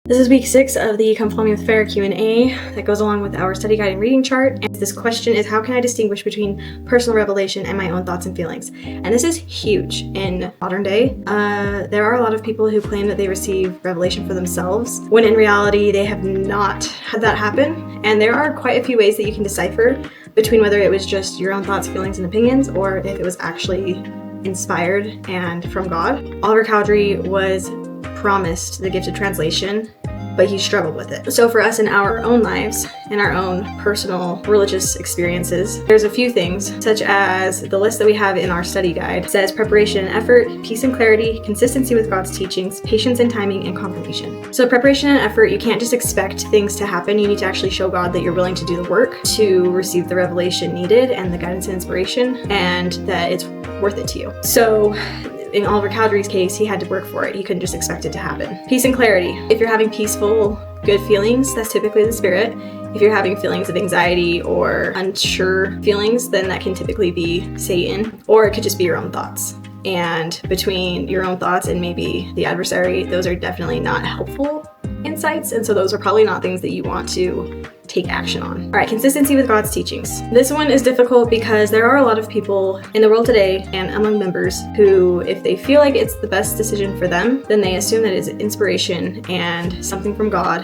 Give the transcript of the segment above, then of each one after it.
This is week 6 of the Come Follow Me with Farah Q&A that goes along with our study guide and reading chart. And this question is, how can I distinguish between personal revelation and my own thoughts and feelings? And this is huge in modern day. There are a lot of people who claim that they receive revelation for themselves, when in reality they have not had that happen. And there are quite a few ways that you can decipher between whether it was just your own thoughts, feelings, and opinions, or if it was actually inspired and from God. Oliver Cowdery was promised the gift of translation, but he struggled with it. So for us in our own lives, in our own personal religious experiences, there's a few things, such as the list that we have in our study guide. It says preparation and effort, peace and clarity, consistency with God's teachings, patience and timing, and confirmation. So preparation and effort, you can't just expect things to happen. You need to actually show God that you're willing to do the work to receive the revelation needed and the guidance and inspiration, and that it's worth it to you. So in Oliver Cowdery's case, he had to work for it. He couldn't just expect it to happen. Peace and clarity. If you're having peaceful, good feelings, that's typically the Spirit. If you're having feelings of anxiety or unsure feelings, then that can typically be Satan, or it could just be your own thoughts. And between your own thoughts and maybe the adversary, those are definitely not helpful insights. And so those are probably not things that you want to take action on. All right, consistency with God's teachings. This one is difficult because there are a lot of people in the world today and among members who, if they feel like it's the best decision for them, then they assume that it's inspiration and something from God,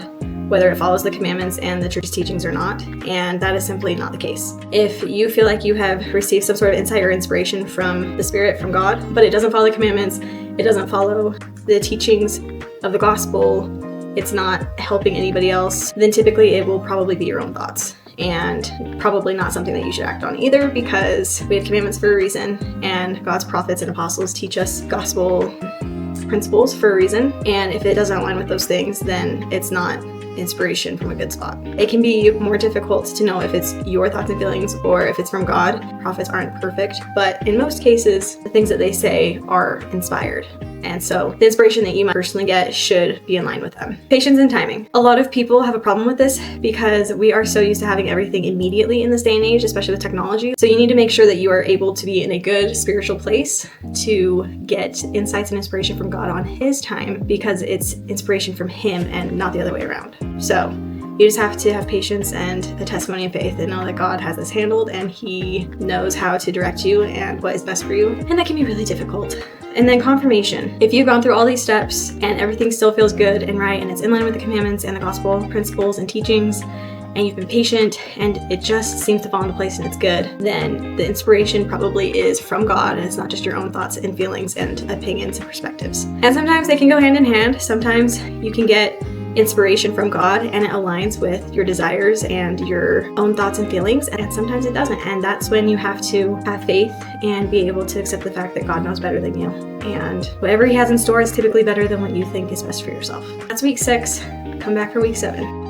whether it follows the commandments and the church's teachings or not, and that is simply not the case. If you feel like you have received some sort of insight or inspiration from the Spirit, from God, but it doesn't follow the commandments, it doesn't follow the teachings of the gospel, it's not helping anybody else, then typically it will probably be your own thoughts, and probably not something that you should act on either, because we have commandments for a reason, and God's prophets and apostles teach us gospel principles for a reason, and if it doesn't align with those things, then it's not inspiration from a good spot. It can be more difficult to know if it's your thoughts and feelings or if it's from God. Prophets aren't perfect, but in most cases, the things that they say are inspired. And so the inspiration that you might personally get should be in line with them. Patience and timing. A lot of people have a problem with this because we are so used to having everything immediately in this day and age, especially with technology. So you need to make sure that you are able to be in a good spiritual place to get insights and inspiration from God on His time, because it's inspiration from Him and not the other way around. So you just have to have patience and a testimony of faith and know that God has this handled and He knows how to direct you and what is best for you. And that can be really difficult. And then confirmation. If you've gone through all these steps and everything still feels good and right and it's in line with the commandments and the gospel principles and teachings, and you've been patient and it just seems to fall into place and it's good, then the inspiration probably is from God and it's not just your own thoughts and feelings and opinions and perspectives. And sometimes they can go hand in hand. Sometimes you can get inspiration from God and it aligns with your desires and your own thoughts and feelings, and sometimes it doesn't, and that's when you have to have faith and be able to accept the fact that God knows better than you, and whatever He has in store is typically better than what you think is best for yourself. That's week 6. Come back for week 7.